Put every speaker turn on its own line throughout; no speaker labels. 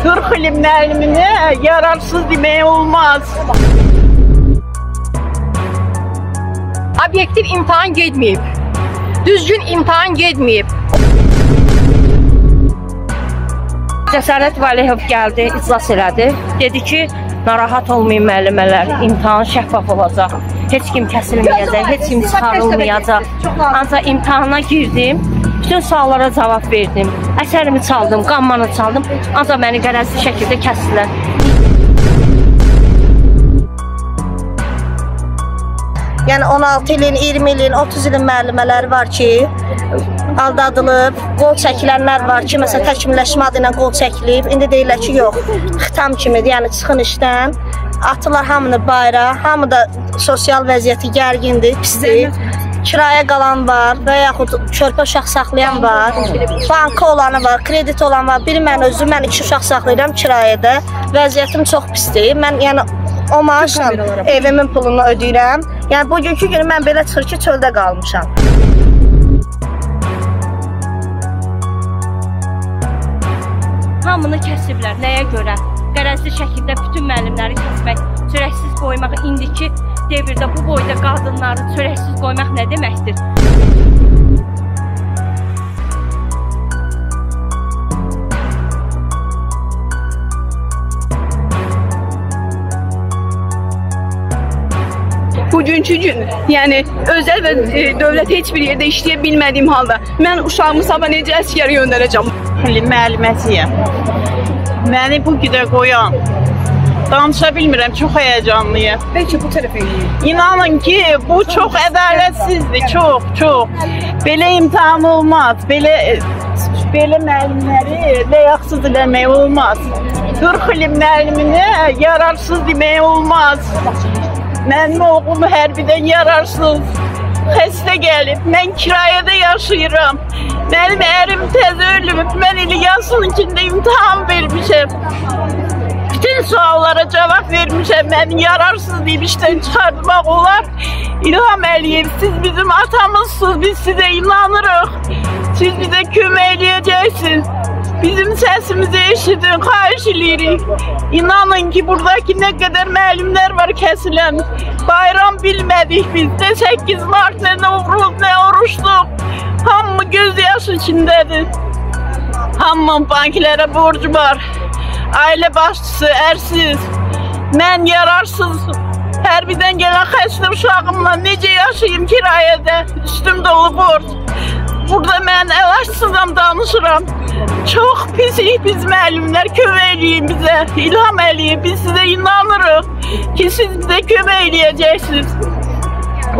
40 il müəllimini yararsız demək olmaz.
Obyektiv imtahan getməyib. Düzgün imtahan getməyib. Cəsarət Valiyeva gəldi, iclas elədi. Dedi ki, narahat olmayın müəllimələr, imtahan şəffaf olacaq. Heç kim kəsilməyəcək, heç kim çıxarılmayacaq. Ancaq imtahana girdim, bütün suallara cavab verdim. Əsərimi çaldım, qammanı çaldım. Ancaq məni qərəzli şəkildə kəsdilər.
Yəni 16 ilin, 20 ilin, 30 ilin müəllimələri var ki, aldadılıb, qol çəkilənlər var ki, məsələn, təkmilləşmə adı ilə qol çəkilib. İndi deyirlər ki, yox, xitam kimidir, yəni çıxın işdən, atırlar hamını bayra, hamı da sosial vəziyyəti gərgindir, pisdir. Kirayə qalan var və yaxud körpə uşaq saxlayan var, banka olanı var, kredit olan var. Biri mən özüm, mən 2 uşaq saxlayıram kirayədə, vəziyyətim çox pisdir. Mən yəni o maaşla evimin pulunu ödəyirəm. Yəni bugünkü günü mən belə çıxır ki, çöldə qalmışam.
Hamını kəsiblər. Nəyə görə? Qərəzli şəkildə bütün müəllimləri kəsmək, çörəksiz qoymaq indiki devirdə bu boyda qadınları çörəksiz qoymaq nə deməkdir?
Bugünkü gün, yəni özəl və dövlət heç bir yerdə işləyə bilmədiyim halda mən uşağımı sabah necə əsgərə göndərəcəm? Müəlliməsiyəm. Məni bu güdə qoyan, danışa bilmirəm, çox həyəcanlıyım.
Bəlkə bu tərəfə yiyim.
İnanın ki, bu çox ədalətsizdir, çox. Belə imtahan olmaz, belə müəllimləri ləyaqsız eləmək olmaz. 40 il müəllimini yararsız demək olmaz. Mənim oğlum hərbidən yararsız, xəstə gəlib, mən kirayədə yaşayıram. Mənim ərim təzə ölüb, mən İlyasın içində imtahan vermişəm. Bütün suallara cavab vermişəm, məni yararsız deyib işdən çıxartmaq olar. İlham Əliyev, siz bizim atamızsınız, biz sizə inanırıq. Siz bizə kömək eləyəcəksiniz. Bizim səsimizi eşidin, xahiş eləyirik. İnanın ki, buradakı nə qədər müəllimlər var kəsilən. Bayram bilmədik biz də, 8 Mart, nə Novruz, nə oruçluq. Hamı göz yaşı içindədir. Hamının banklərə borcu var. Ailə başçısı, ərsiz. Mən yararsız, hərbidən gələn xəstə uşağımla necə yaşayayım kirayədə, üstüm dolu borc. Burada mən əlaşsızam, danışıram. Çox pisik biz müəllimlər, kömək eləyin bizə. İlham Əliyev, biz sizə inanırıq ki, siz bizə kömək eləyəcəksiniz.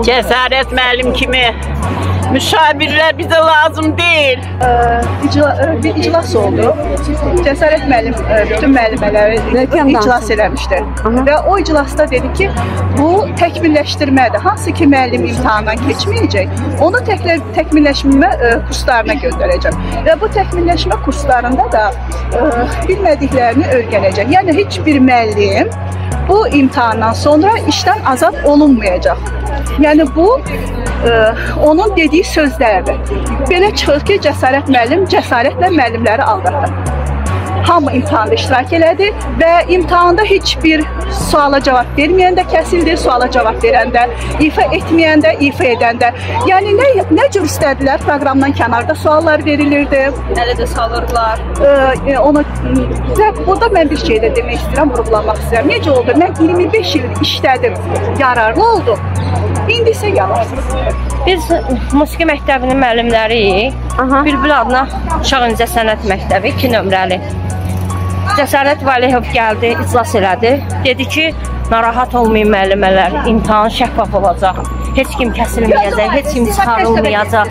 Cəsarət müəllim kimi müşavirlər bizə lazım deyil.
Bir iclas oldu. Cəsarət müəllim bütün müəllimələri iclas eləmişdi. Və o iclasda dedi ki, bu təkmilləşdirmədir. Hansı ki müəllim imtahandan keçməyəcək, onu təkmilləşmə kurslarına göndərəcəm. Və bu təkmilləşmə kurslarında da bilmədiklərini öyrənəcək. Yəni heç bir müəllim bu imtahandan sonra işdən azad olunmayacaq. Yəni bu onun dediyi sözlərdir. Belə çıxır ki, Cəsarət müəllim cəsarətlə müəllimləri aldatdı. Hamı imtahanda iştirak elədi və imtahanda heç bir suala cavab verməyən də kəsildi, suala cavab verən də, ifa etməyən də, ifa edən də. Yəni nə cür istədilər, proqramdan kənarda suallar verilirdi.
Hələ də salırlar.
Və burada mən bir şey də demək istəyirəm, vurğulamaq istəyirəm. Necə oldu? Mən 25 il işlədim, yararlı oldum. İndi isə yararsız.
Biz musiqi məktəbinin müəllimləriyik. Bülbül adına Uşaq İncəsənət məktəbi 2 nömrəli. Cəsarət Valiyeva gəldi, iclas elədi. Dedi ki, narahat olmayın müəllimələr, imtahan şəffaf olacaq. Heç kim kəsilməyəcək, heç kim çıxarılmayacaq.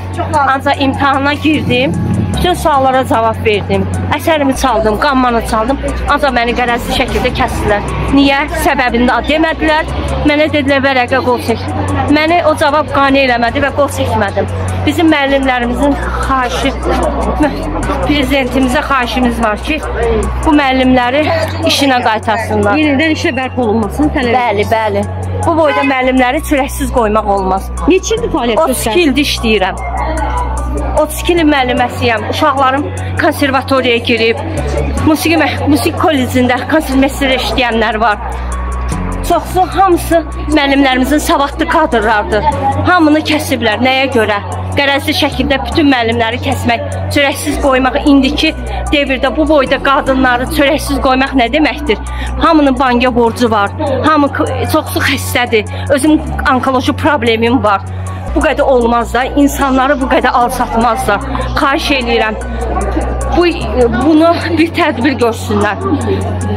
Ancaq imtahana girdim, bütün suallara cavab verdim. Əsərimi çaldım, qammanı çaldım. Ancaq məni qərəzli şəkildə kəsdilər. Niyə? Səbəbini də demədilər. Mənə dedilər, vərəqə qol çək. Məni o cavab qane eləmədi və qol çəkmədim. Bizim müəllimlərimizin xahişi, prezidentimizə xahişimiz var ki, bu müəllimləri işinə qaytarsınlar.
Yenidən işə bərpa olunmasını tələb edirsiniz.
Bəli. Bu boyda müəllimləri çörəksiz qoymaq olmaz.
Neçə ildir fəaliyyət göstərirsiniz?
32 ildir işləyirəm. 32 il müəlliməsiyəm. Uşaqlarım konservatoriyaya girib, musiqi kollecində konservasiya işləyənlər var. Çoxsu hamısı müəllimlərimizin savadlı kadrlardır. Hamını kəsiblər. Nəyə görə? Qərəzli şəkildə bütün müəllimləri kəsmək, çörəksiz qoymaq, indiki devirdə bu boyda qadınları çörəksiz qoymaq nə deməkdir? Hamının banka borcu var, hamı çoxsu xəstədir, özüm onkoloji problemim var. Bu qədər olmaz da, insanları bu qədər alçatmazlar. Xahiş edirəm, bunu bir tədbir görsünlər.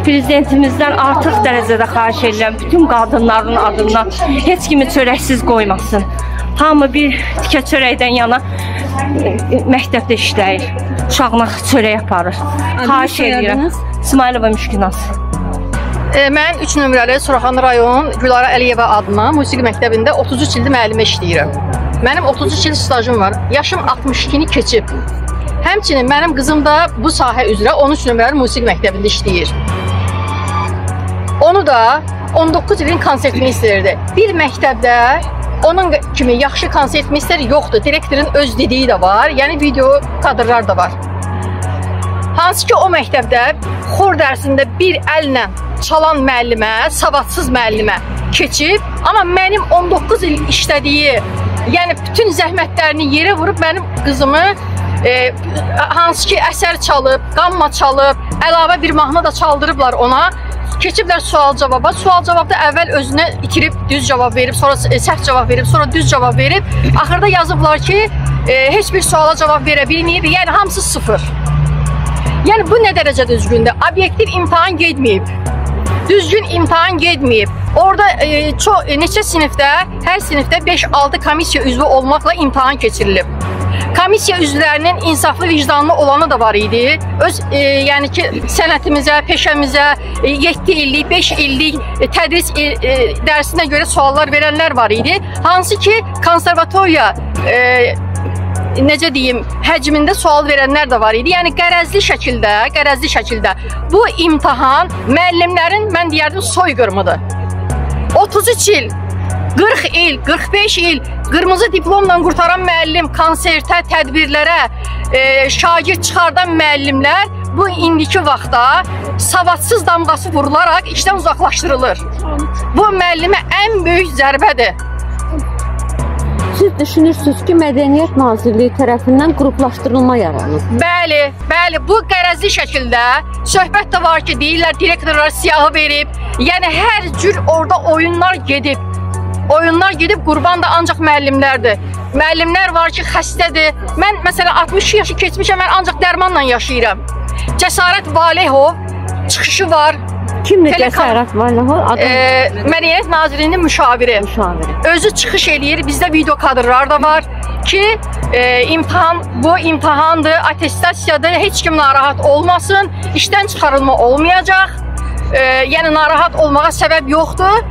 Prezidentimizdən artıq dərəcədə xahiş edirəm, bütün qadınların adından heç kimi çörəksiz qoymasın. Hamı bir tikə çörəkdən yana məktəbdə işləyir, uşağına çörək aparır. Xahiş edirəm. İsmailova Müşkinaz.
Mən 3 nömrəli Suraxanı rayon Gülara Əliyeva adına musiqi məktəbində 33 ildir müəllimə işləyirəm. Mənim 33 il stajım var. Yaşım 62-ni keçib. Həmçinin mənim qızım da bu sahə üzrə 13 nömrəli musiqi məktəbində işləyir. Onu da 19 ilin konsertmeysterdir. Bir məktəbdə onun kimi yaxşı konsertmeyster yoxdur. Direktorun öz dediyi də var, yəni video kadrlar da var. Hansı ki o məktəbdə xor dərsində bir əllə çalan müəllimə, savadsız müəllimə keçib, amma mənim 19 il işlədiyi, yəni bütün zəhmətlərini yerə vurub mənim qızımı hansı ki əsər çalıb, qamma çalıb, əlavə bir mahnı da çaldırıblar ona. Keçiblər sual cavaba. Sual cavabda əvvəl özünə itirib düz cavab verib, sonra səhv cavab verib, sonra düz cavab verib. Axırda yazıblar ki, heç bir suala cavab verə bilməyib, yəni hamısı 0. Yəni bu nə dərəcə düzgündür? Obyektiv imtahan getməyib. Düzgün imtahan getməyib. Orada neçə sinifdə, hər sinifdə 5-6 komissiya üzvü olmaqla imtahan keçirilib. Komissiya üzvlərinin insaflı, vicdanlı olanı da var idi. Öz, yəni ki, sənətimizə, peşəmizə 7 illik, 5 illik tədris dərsinə görə suallar verənlər var idi. Hansı ki, konservatoriya necə deyim, həcmində sual verənlər də var idi. Yəni qərəzli şəkildə bu imtahan müəllimlərin, mən deyərdim, soyqırımıdır. 33 il, 40 il, 45 il qırmızı diplomla qurtaran müəllim, konsertə, tədbirlərə şagird çıxardan müəllimlər bu indiki vaxtda savadsız damğası vurularaq işdən uzaqlaşdırılır. Bu müəllimə ən böyük zərbədir.
Siz düşünürsünüz ki, Mədəniyyət Nazirliyi tərəfindən qruplaşdırılma yaranır.
Bəli, bu qərəzli şəkildə söhbət də var ki, deyirlər, direktorlar siyahı verib, yəni hər cür orada oyunlar gedib. Oyunlar gedib, qurban da ancaq müəllimlərdir. Müəllimlər var ki, xəstədir. Mən, məsələn, 60 yaşı keçmişəm, mən ancaq dərmanla yaşayıram. Cəsarət Valehov çıxışı var.
Kimdir Cəsarət Valehov?
Mədəniyyət Nazirliyinin müşaviri. Özü çıxış eləyir, bizdə video kadrlar da var ki, bu imtahandır, atestasiyadır, heç kim narahat olmasın, işdən çıxarılma olmayacaq. Yəni, narahat olmağa səbəb yoxdur.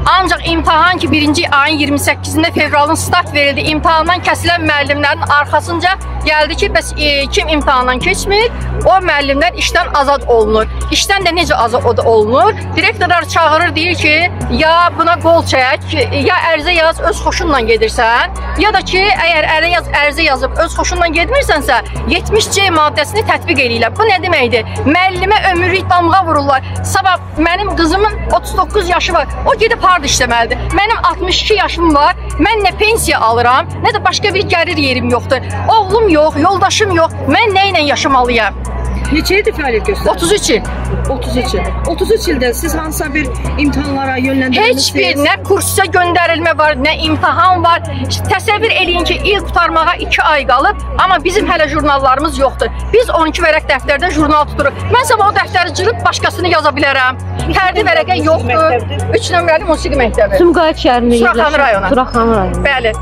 Ancaq imtahan ki, 1-ci ayın 28-də fevralın start verildi, imtahandan kəsilən müəllimlərin arxasınca gəldi ki, bəs kim imtahandan keçmir, o müəllimlər işdən azad olunur. İşdən də necə azad olunur? Direktorlar çağırır, deyir ki, ya buna qol çək, ya ərizə yaz, öz xoşunla gedirsən, ya da ki, əgər ərizə yazıb öz xoşunla getmirsənsə, 70C maddəsini tətbiq edirlər. Bu nə deməkdir? Müəllimə ömürlük damğa vururlar. Sabah mənim qızımın 39 yaşı var, o gedib harada işləməlidir? Mənim 62 yaşım var, mən nə pensiya alıram, nə də başqa bir gəlir yerim yoxdur. Oğlum yox, yoldaşım yox, mən nə ilə yaşamalıyam?
Neçə ildir fəaliyyət göstərirsiniz?
33 il.
33 il. 33 ildə siz hansısa bir imtahanlara yönləndirilmişsiniz?
Heç bir, nə kursa göndərilmə var, nə imtahan var. Təsəvvür eləyin ki, il qutarmağa 2 ay qalıb, amma bizim hələ jurnallarımız yoxdur. Biz 12 vərəq dəftərdə jurnal tuturuq. Mən sabah o dəftəri cırıb başqasını yaza bilərəm. Fərdi vərəqə yoxdur. 3 nömrəli musiqi məktəbi.
Sumqayıt şəhərində
Suraxanı rayonu.
Suraxanı rayonu.
Bəli.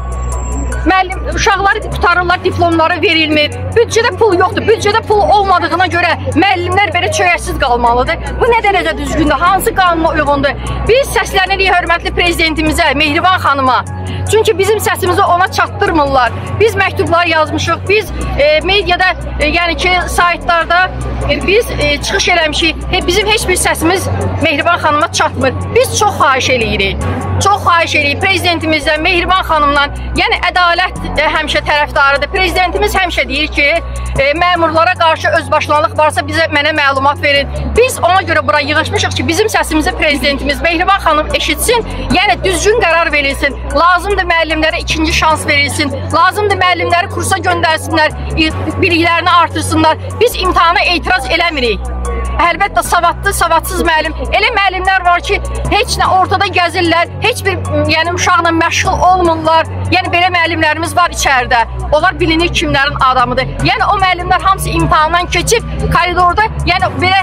Müəllim, uşaqları qutarırlar, diplomları verilmir. Büdcədə pul yoxdur. Büdcədə pul olmadığına görə müəllimlər belə çörəksiz qalmalıdır. Bu nə dərəcə düzgündür? Hansı qanuna uyğundur? Biz səslənirik hörmətli prezidentimizə, Mehriban xanıma. Çünki bizim səsimizi ona çatdırmırlar. Biz məktublar yazmışıq, biz mediada, yəni ki, saytlarda biz çıxış eləmişik. Bizim heç bir səsimiz Mehriban xanıma çatmır. Biz çox xahiş eləyirik. Çox xahiş eləyirik prezidentimizdən, Mehriban xanımdan, yəni ədalət ədalət həmişə tərəfdarıdır. Prezidentimiz həmişə deyir ki, məmurlara qarşı özbaşınalıq varsa mənə məlumat verin. Biz ona görə bura yığışmışıq ki, bizim səsimizi prezidentimiz Mehriban xanım eşitsin, yəni düzgün qərar verilsin. Lazımdır müəllimlərə ikinci şans verilsin. Lazımdır müəllimləri kursa göndərsinlər, biliklərini artırsınlar. Biz imtahana etiraz eləmirik. Əlbəttə savadlı, savadsız müəllim. Elə müəllimlər var ki, heç nə ortada gəzirlər, heç bir uşaqla məşğul olmurlar. Yəni belə müəllimlərimiz var içəridə. Onlar bilinir kimlərin adamıdır. Yəni o müəllimlər hamısı imtahandan keçib koridorda, yəni belə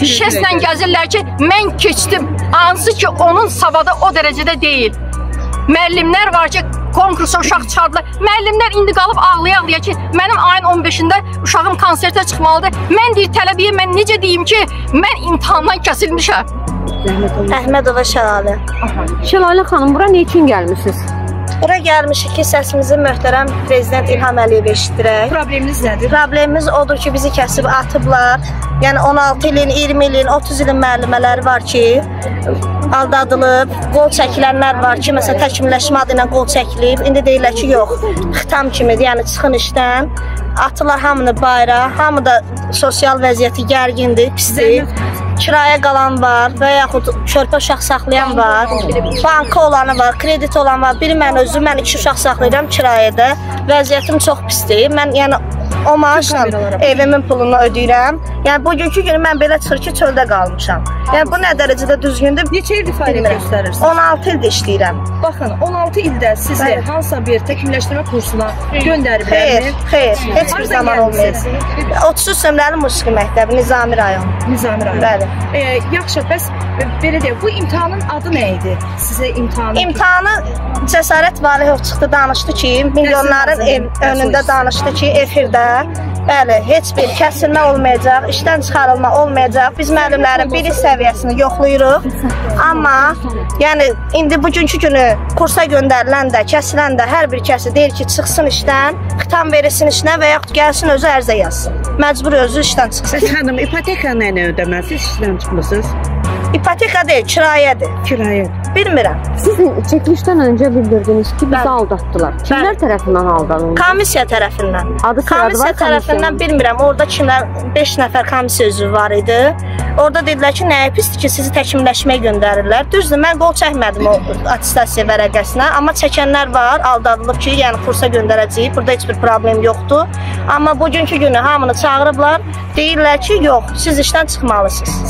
şəslə gəzirlər ki, mən keçdim. Hansı ki, onun savadı o dərəcədə deyil. Müəllimlər var ki, konkursa uşaq çıxardılar. Müəllimlər indi qalıb ağlaya-ağlaya ki, mənim ayın 15-də uşağım konsertə çıxmalıdır. Mən deyir tələbiyə, mən necə deyim ki, mən imtahandan kəsilmişəm.
Əhmədova Şəlalə.
Şəlalə xanım, bura nə üçün gəlmisiniz?
Bura gəlmişik ki, səsimizi möhtərəm Prezident İlham Əliyev eşitdirək.
Probleminiz nədir?
Problemimiz odur ki, bizi kəsib atıblar. Yəni 16 ilin, 20 ilin, 30 ilin müəllimələri var ki, aldadılıb, qol çəkilənlər var ki, məsələn, təkmilləşmə adı ilə qol çəkilib. İndi deyirlər ki, yox, xitam kimidir, yəni çıxın işdən. Atırlar hamını bayra, hamı da sosial vəziyyəti gərgindir, pisdir. Kirayə qalan var və yaxud körpə uşaq saxlayan var, banka olanı var, kredit olan var. Biri mən özüm, mən 2 uşaq saxlayıram kirayədə. Vəziyyətim çox pisdir. Mən yəni o maaşla evimin pulunu ödəyirəm. Yəni bugünkü günü mən belə çıxır ki, çöldə qalmışam. Yəni bu nə dərəcədə düzgün?dir?
Neçə ildir fəaliyyət göstərirsiniz?
16 ildir işləyirəm.
Baxın, 16 ildə sizi hansısa bir təkmilləşdirmə kursuna göndəriblərmi?
Xeyr, heç bir zaman olmayacaq. 33 nömrəli musiqi məktəbi, Nizami rayon.
Nizami rayon.
Bəli.
Yaxşı, bəs belə deyək, bu imtahanın adı nə idi? Sizə imtahanı?
İmtahanı Cəsarət Valihov çıxdı, danışdı ki, milyonların önündə danışdı ki, efirdə, bəli, heç bir kəsilmə olmayacaq, işdən çıxarılma olmayacaq. Biz müəllimlərin bilik səviyyəsini yoxlayırıq. Amma, yəni, indi bugünkü günü kursa göndərilən də, kəsilən də hər bir kəsi deyir ki, çıxsın işdən, xitam verilsin işinə və yaxud gəlsin özü ərzə yazsın. Məcbur özü işdən çıxsın.
Siz xanım, ipoteka nə ödəməsiz, işdən çıxmısınız?
İpoteka deyil, kirayədir.
Kirayə.
Bilmirəm.
Siz çəkilişdən öncə bildirdiniz ki, bizi aldatdılar. Kimlər tərəfindən aldanıldı?
Komissiya tərəfindən.
Adı soyadı var
komissiya tərəfindən bilmirəm. Orada kimlər 5 nəfər komissiya üzvü var idi. Orada dedilər ki, nəyə pisdir ki, sizi təkmilləşməyə göndərirlər. Düzdür, mən qol çəkmədim o attestasiya vərəqəsinə, amma çəkənlər var, aldadılıb ki, yəni kursa göndərəcəyik. Burada heç bir problem yoxdur. Amma bugünkü günü hamını çağırıblar, deyirlər ki, yox, siz işdən çıxmalısınız.